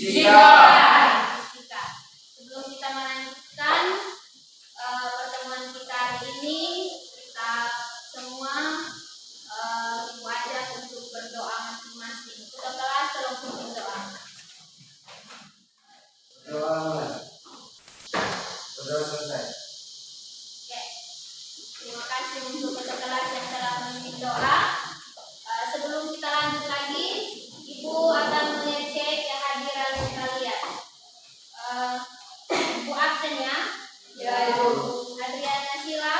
Fisika. Sebelum kita melanjutkan pertemuan kita hari ini, kita semua wajib untuk berdoa masing-masing. Kita kelas tolong pimpin doa. Berdoa selesai. Oke. Terima kasih untuk ketua kelas yang telah memimpin doa. Sebelum kita lanjut lagi, Ibu akan mengecek kehadiran kalian. Ibu absen ya? Ya, Ibu. Adriana Sila?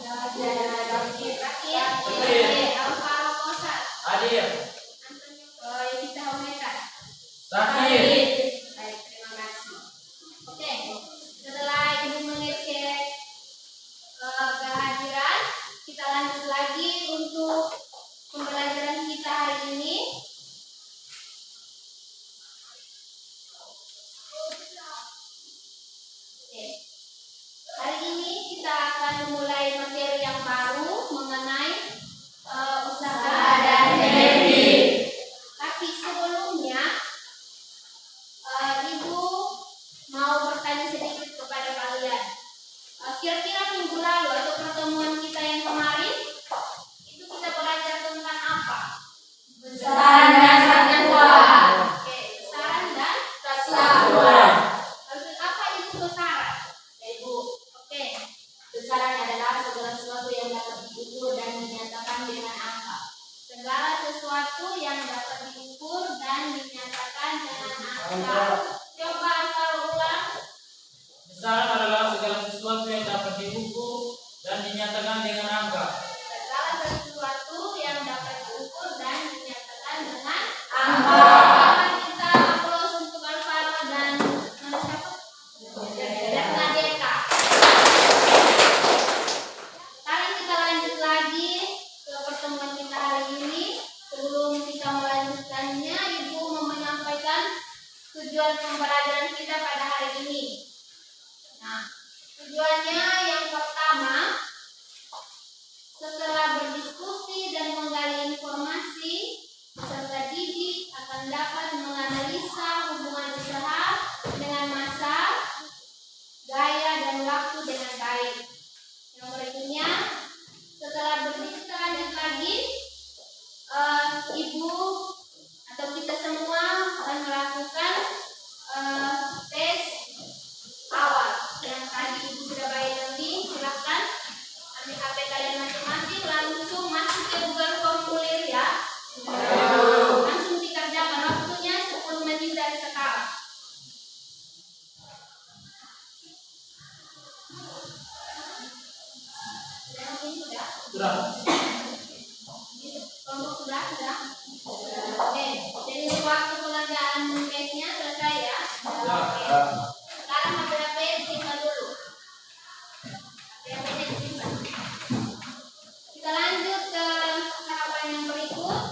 Ya, Adriana Rakir? Hadir. Alvaro Kosar? Hadir. Yevita Homeka? Hadir. Baik, terima kasih. Oke, setelah Ibu mengecek kehadiran, kita lanjut lagi untuk pembelajaran kita hari ini. Oke. Hari ini kita akan memulai materi yang baru mengenai usaha dan kredit. Tapi sebelumnya, Ibu mau bertanya sedikit kepada kalian. Kira-kira minggu lalu atau pertemuan kita yang kemarin itu kita belajar tentang apa? Besaran dan satuan. Oke, besaran dan Satuan. Maksud apa itu besaran? Ibu, Oke, besaran adalah segala sesuatu yang dapat diukur dan dinyatakan dengan angka. segala sesuatu yang dapat diukur dan dinyatakan dengan angka. Coba kalau ulang. Besaran adalah segala sesuatu yang dapat diukur dan dinyatakan dengan angka. Segala sesuatu yang dapat diukur dan dinyatakan dengan Angka. Kita aplaus untuk Alvaro dan siapa? Bernadetta. Sekarang kita lanjut lagi ke pertemuan kita hari ini. Sebelum kita melanjutkannya, Ibu mau menyampaikan tujuan pembelajaran kita pada hari ini. Nah, tujuannya yang pertama, setelah berdiskusi dan menggali informasi, peserta didik akan dapat menganalisa hubungan usaha dengan masa, gaya, dan waktu dengan baik. Yang berikutnya, setelah berdiskusi lanjut lagi, Ibu atau kita semua akan melakukan tes awal yang tadi Ibu sudah bayar link. Silahkan ambil HP kalian masing-masing, langsung masuk ke Google Formulir ya. Langsung dikerjakan, waktunya 10 menit dari sekarang. Sudah. Kelompok sudah? Oke, jadi waktu pengerjaan case-nya selesai ya. Oke. Sekarang HP disimpan dulu. HP-nya disimpan. Kita lanjut ke tahapan yang berikut.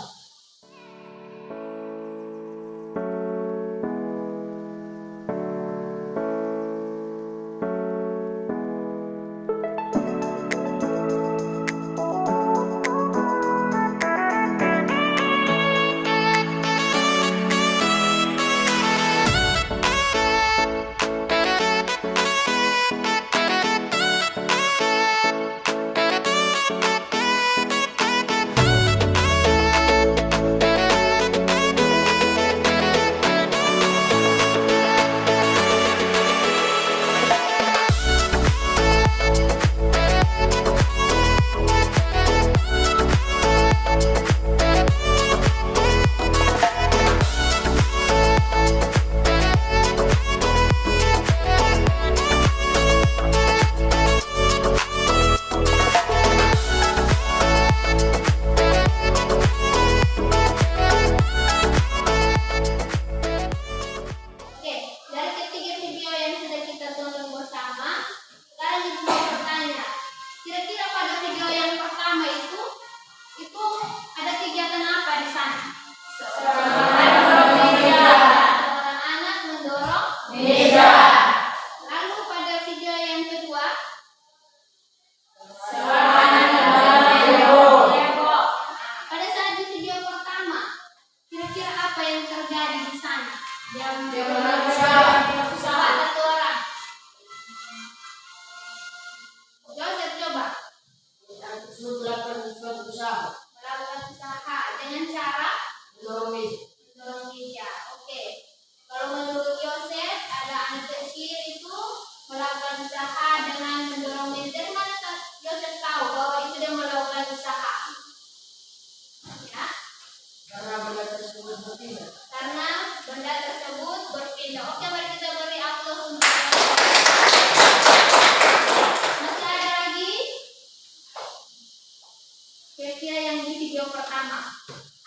video pertama.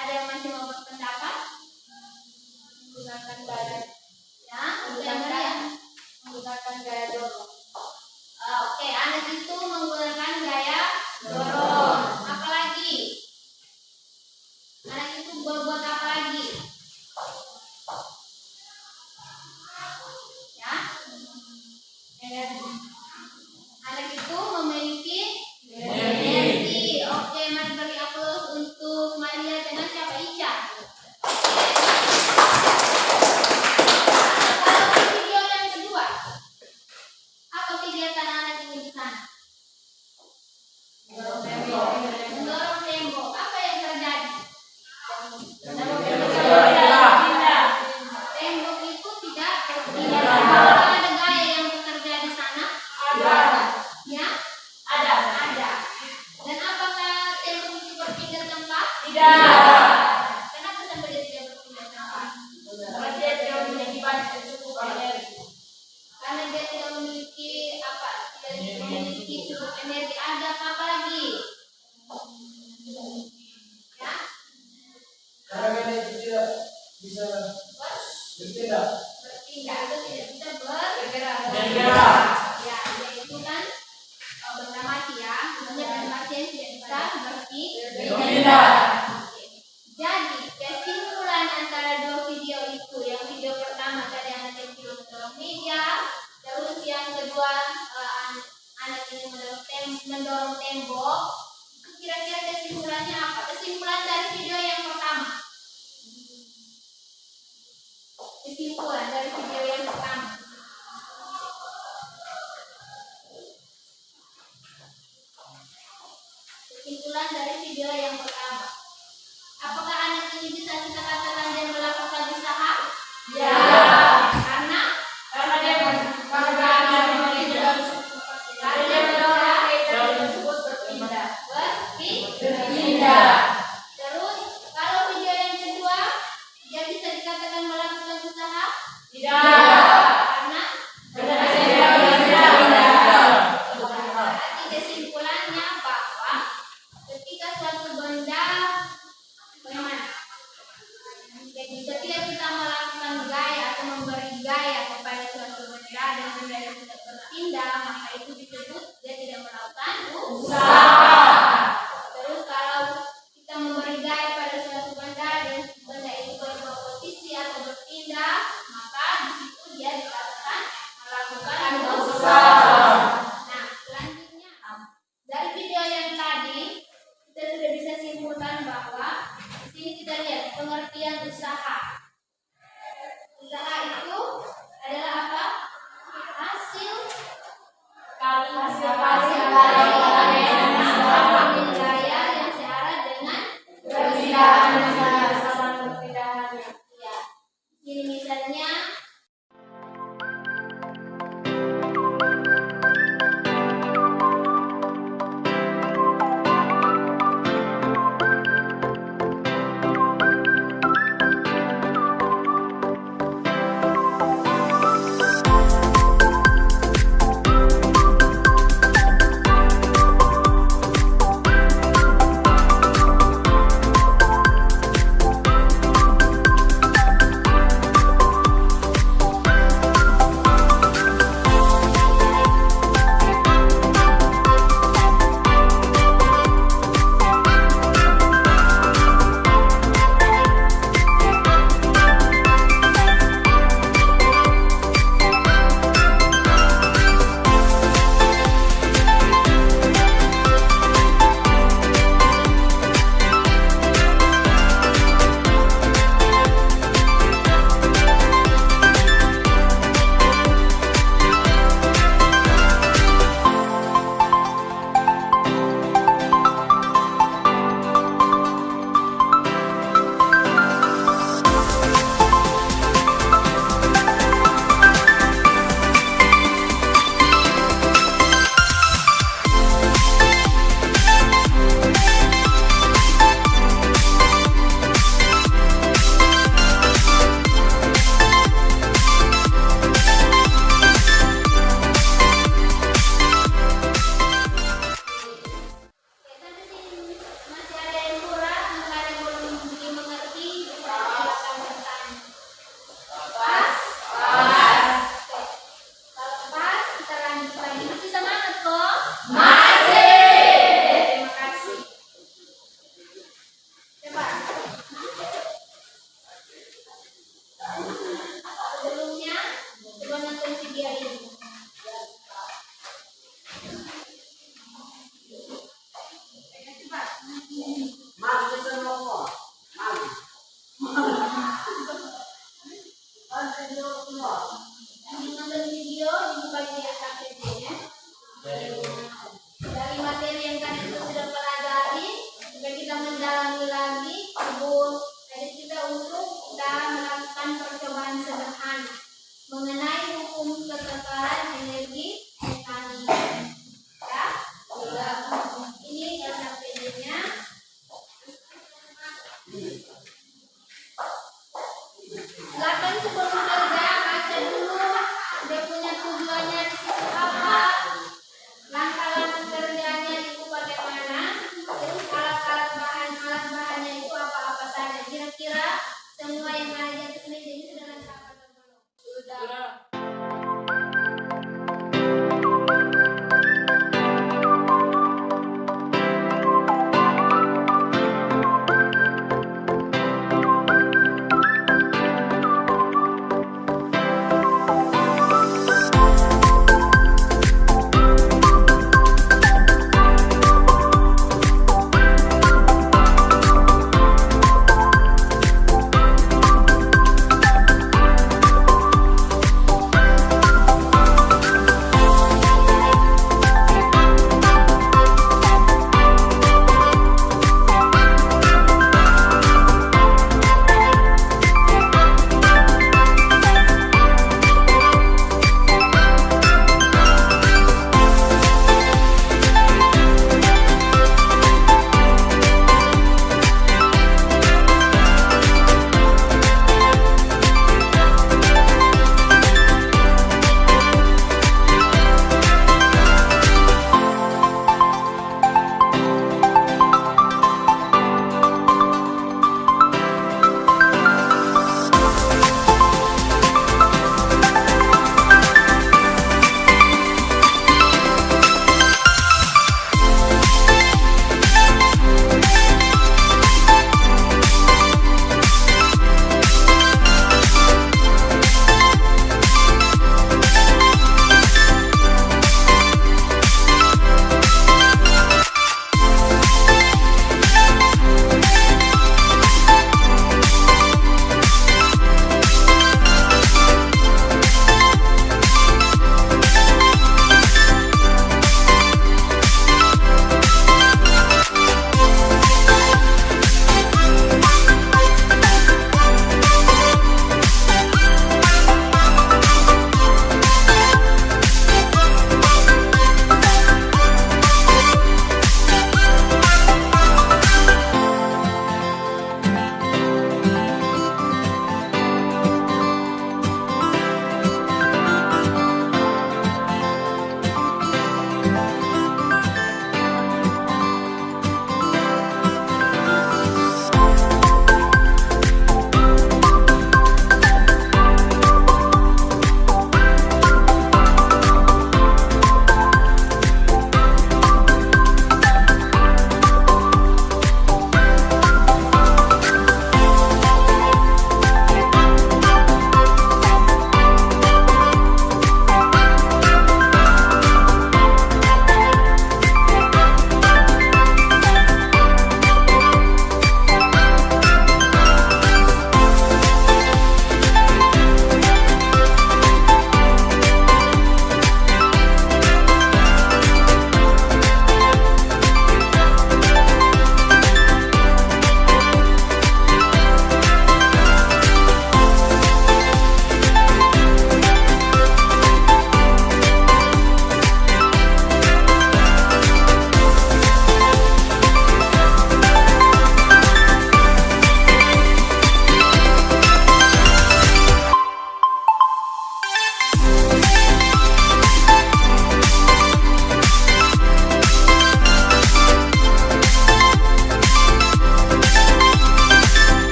Ada yang masih mau berpendapat? Menggunakan gaya Ya, menggunakan menggunakan gaya dorong. Oke, anak itu menggunakan gaya dorong. Apalagi? Anak itu buat apa lagi? Ya, anak itu memiliki energi. Oke, mari beri aplaus untuk Maria dengan siapa? Ica. Kalau video yang kedua, apa kegiatan anak ini di sana? Mendorong tembok. Apa yang terjadi? Tembok itu tidak berpindah. Apakah ada gaya yang bekerja di sana? Ya? Ada. Dan apakah tembok itu berpindah tempat? Kenapa sampai dia tidak berpindah tempat? Karena dia tidak memiliki apa? Tidak memiliki cukup energi. Ada apa lagi? Ya? Karena itu tidak bisa bertindak. Berpindah itu tidak bisa bergerak. Bergerak. Ya, yaitu kan benda mati ya. Sebenarnya benda mati yang tidak bisa berpindah. Oke. Jadi kesimpulan antara dua video itu, yang video pertama tadi anak kecil mendorong meja, terus yang kedua anak ini mendorong tembok. Kira-kira kesimpulannya apa? Kesimpulan dari video yang pertama. Kesimpulan dari video yang pertama. Kesimpulan dari video yang pertama. Apakah anak ini bisa kita katakan dia melakukan usaha? Ya. Karena Karena dia mendorong meja tersebut berpindah. berpindah. Terus kalau video yang kedua, dia bisa dikatakan melakukan usaha? Karena berarti kesimpulannya bahwa ketika suatu benda bagaimana? Jadi ketika kita melakukan gaya atau memberi gaya kepada suatu benda dan benda yang tidak berpindah, maka itu disebut dia tidak melakukan usaha. Terus kalau kita memberi gaya pada suatu benda dan benda itu berubah posisi atau berpindah, maka di situ dia dikatakan melakukan usaha. Nah, selanjutnya dari video yang tadi kita sudah bisa simpulkan bahwa di sini kita lihat pengertian usaha. Usaha itu adalah apa? Hasil gaya yang searah dengan ya. Ini misalnya materi yang tadi itu sudah pelajari, juga kita mendalami lagi ibu tadi kita untuk kita melakukan percobaan sederhana mengenai hukum ketekanan energi mekanik. Ya, ini LKPD-nya. Silakan sebelum kerja baca dulu dia punya tujuannya di situ apa, langkah-langkah kerjanya itu bagaimana.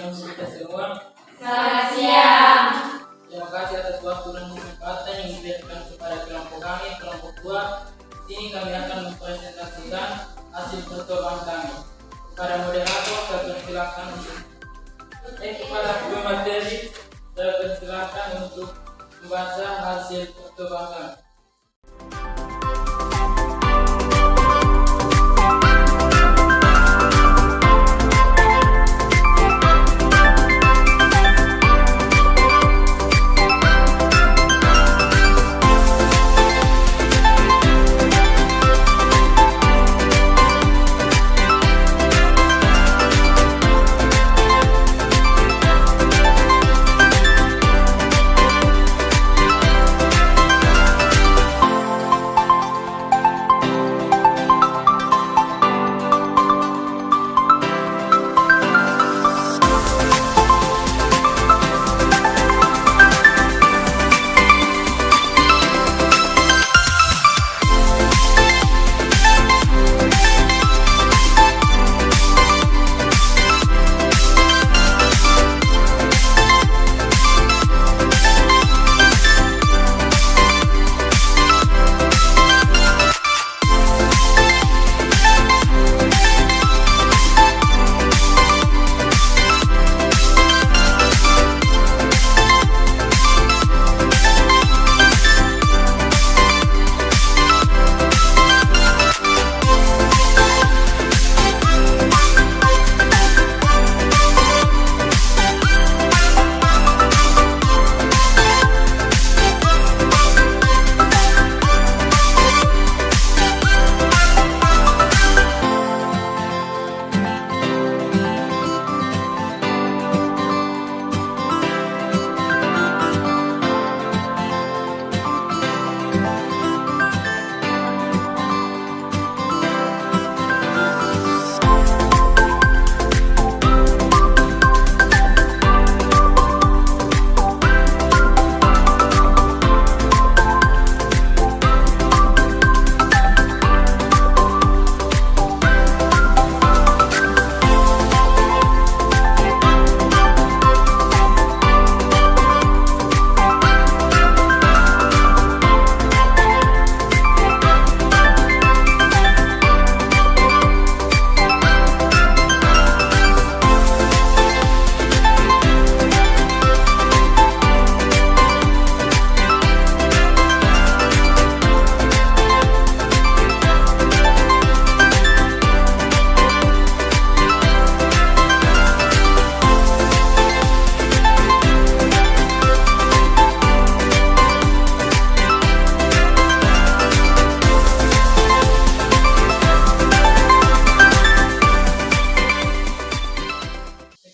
musuh kita semua. Selamat siang. Terima kasih atas waktu dan kesempatan yang diberikan kepada kelompok kami, kelompok 2. Sini kami akan mempresentasikan hasil percobaan kami. Kepada moderator, saya persilakan untuk kepada pemateri, saya persilakan untuk membaca hasil percobaan kami.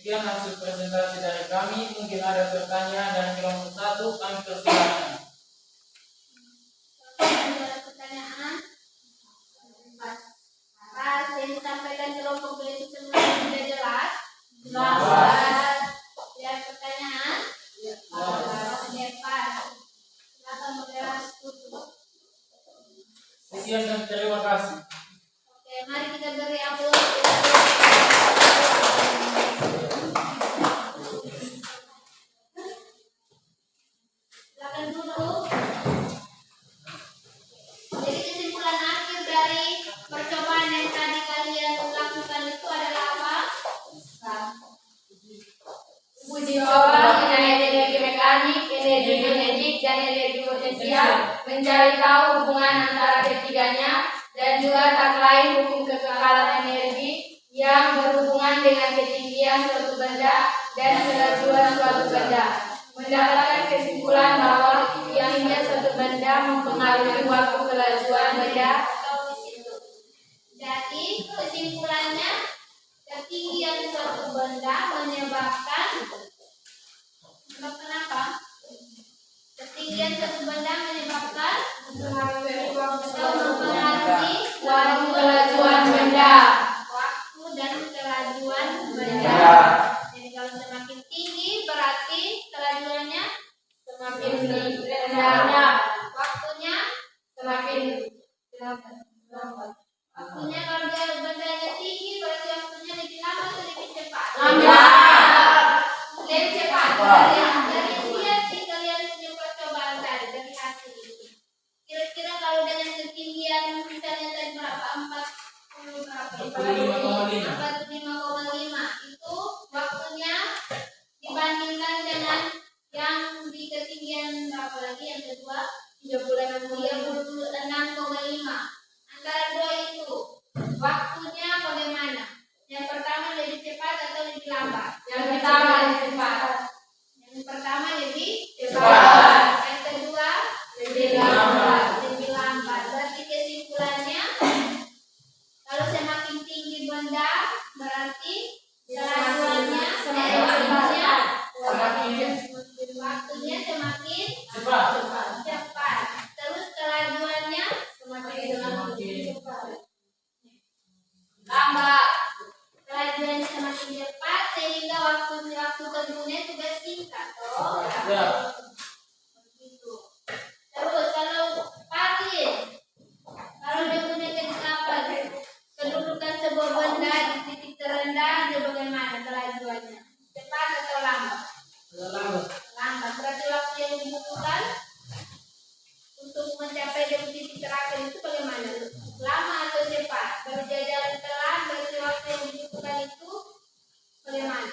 Sekian hasil presentasi dari kami. Mungkin ada pertanyaan dari kelompok 1, kami persilakan. Ada pertanyaan? Apa yang disampaikan kelompok itu semua sudah jelas? Jelas. Ada pertanyaan? Depan. Silakan moderasi tutup. Sekian dan terima kasih. Oke, mari kita beri aplaus. Silakan duduk. Jadi kesimpulan akhir dari percobaan yang tadi kalian lakukan itu adalah apa? Uji coba energi mekanik, energi kinetik, dan energi potensial, mencari tahu hubungan antara ketiganya, dan juga tak lain hukum kekekalan energi yang berhubungan dengan ketinggian suatu benda dan kelajuan suatu benda. Mendapatkan kesimpulan bahwa ketinggian suatu benda mempengaruhi waktu kelajuan benda. Atau di situ. Jadi kesimpulannya ketinggian suatu benda menyebabkan apa? Ketinggian suatu benda menyebabkan Mempengaruhi atau mempengaruhi waktu kelajuan benda. waktu dan kelajuan benda. Jadi kalau semakin tinggi berarti kelajuannya Semakin rendahnya, waktunya semakin waktunya kalau dia bendanya tinggi berarti waktunya lebih lama atau lebih cepat. lambat. Yang pertama lebih cepat. Yang pertama lebih Cepat. Yang kedua Lebih lambat. lebih lambat. Berarti kesimpulannya, kalau semakin tinggi benda berarti kelajuannya waktunya semakin cepat. Terus kelajuannya Lambat. kelajuannya semakin cepat sehingga waktu tempuhnya juga singkat. Oh, Ya. begitu. Terus kalau parkir, kalau dia menggunakan apa? Kedudukan sebuah benda di titik terendah, dia bagaimana kelajuannya? Cepat atau lambat? Lambat. Berarti waktu yang dibutuhkan untuk mencapai dari titik terakhir itu bagaimana? Lama atau cepat? Kalau dia jalan pelan, berarti waktu yang dibutuhkan itu bagaimana?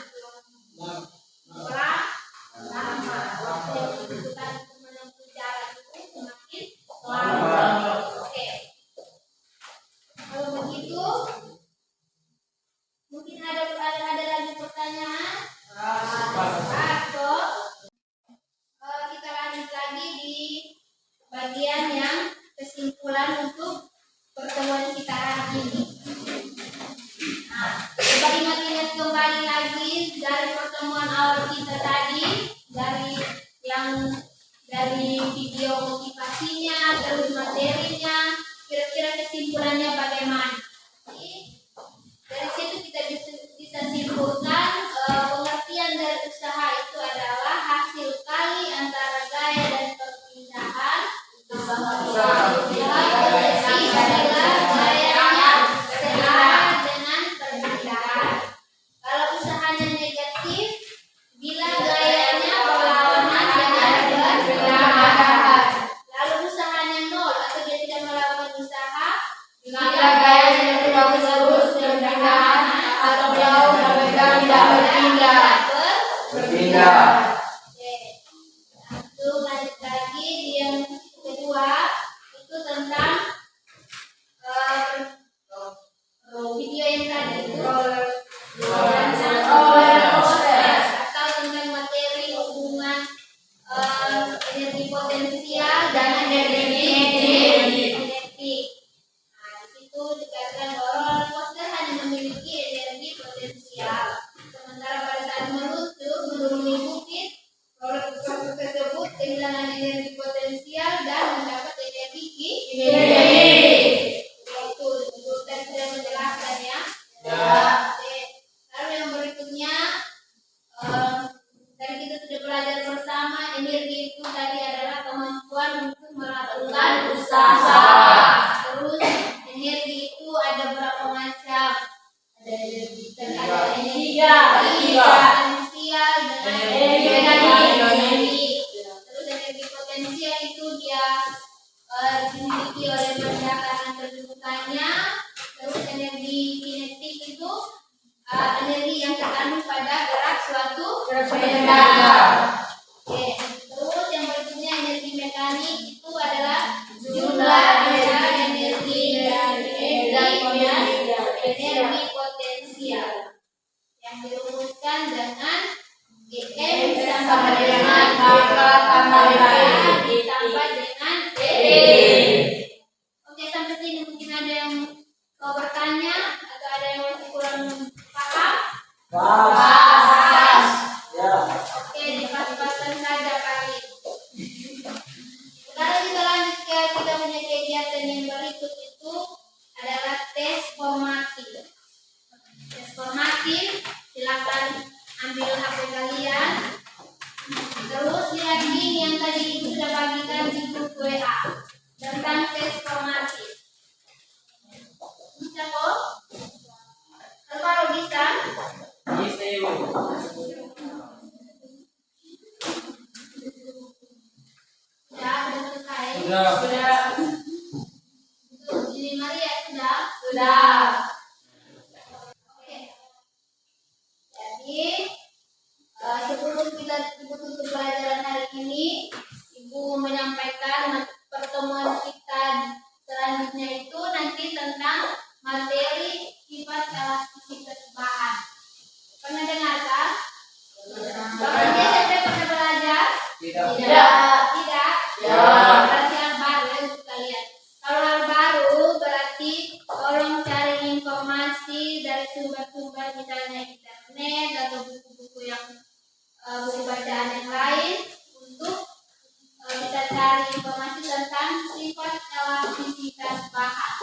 Lama. Waktu yang dibutuhkan untuk menempuh jalan itu semakin lama. Oke. Kalau begitu, mungkin ada lagi pertanyaan? Atau kita lanjut lagi di bagian yang kesimpulan untuk pertemuan kita hari ini. Nah, coba ingat-ingat kembali lagi dari pertemuan awal kita tadi, dari video motivasinya, terus materinya, kira-kira kesimpulannya bagaimana? Jadi, dari situ kita bisa simpulkan pengertian dari usaha itu adalah hasil kali antara gaya dan perpindahan. Gayanya searah dengan perpindahan. Kalau usahanya negatif, bila gayanya berlawanan dengan perpindahan. Lalu usahanya nol atau dia tidak melakukan usaha, Bila gayanya tidak terus perpindahan atau jauh mereka tidak berpindah. Berpindah. Oke. Lalu lanjut lagi di yang kedua itu tentang video yang tadi itu proses atau tentang materi hubungan energi potensial dan energi kinetik. Nah, di situ dikatakan bahwa roller coaster hanya memiliki energi potensial. Sementara pada saat menuruni bukit, roller coaster tersebut kehilangan energi potensial dan mendapat energi kinetik. Itu disebutkan sudah menjelaskan ya. Oke. Lalu yang berikutnya, tadi kita sudah belajar bersama energi itu tadi adalah kemampuan untuk melakukan usaha. Terus energi itu ada berapa macam? Ada energi potensial dengan energi mekanik. Terus energi potensial itu dia dimiliki oleh benda karena kedudukannya. Terus energi kinetik itu energi yang terkandung pada gerak suatu benda. Oke. Terus yang berikutnya energi mekanik itu adalah jumlah energi dan energi potensial yang dirumuskan dengan Gm sama dengan maka tambah A ditambah dengan D. Oke, sampai sini mungkin ada yang mau bertanya atau ada yang masih kurang paham? Oke, dipas-paskan saja kali. Sekarang kita lanjut ke kita punya kegiatan yang berikut itu adalah tes formatif. Tes formatif, silakan ambil HP kalian. Terus lihat link yang tadi ibu sudah bagikan di grup WA tentang tes formatif. Bisa kok? Kalau bisa, Bisa ibu. sudah selesai. Sudah. Untuk ini Maria Sudah. Oke. Jadi sebelum kita tutup pelajaran hari ini, Ibu menyampaikan pertemuan kita selanjutnya itu nanti tentang materi sifat elastisitas bahan. Pernah dengar kah? Tidak. Tidak. Ya. Berarti hal baru ya untuk kalian. Kalau hal baru berarti tolong cari informasi dari sumber-sumber misalnya internet atau buku-buku yang buku bacaan yang lain untuk bisa cari informasi tentang sifat elastisitas bahan.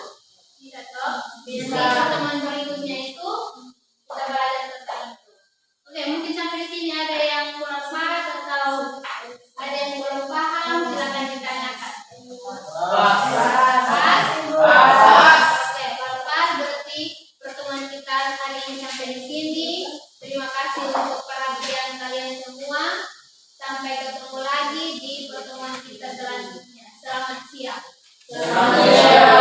Bisa toh? Bisa. Pertemuan berikutnya itu kita belajar tentang itu. Oke, mungkin sampai di sini ada yang kurang paham atau ada yang belum paham, silakan ditanyakan. Pas. Oke, pas berarti pertemuan kita hari ini sampai di sini. Terima kasih untuk perhatian kalian semua. Sampai ketemu lagi di pertemuan kita selanjutnya. Selamat siang. Selamat siang.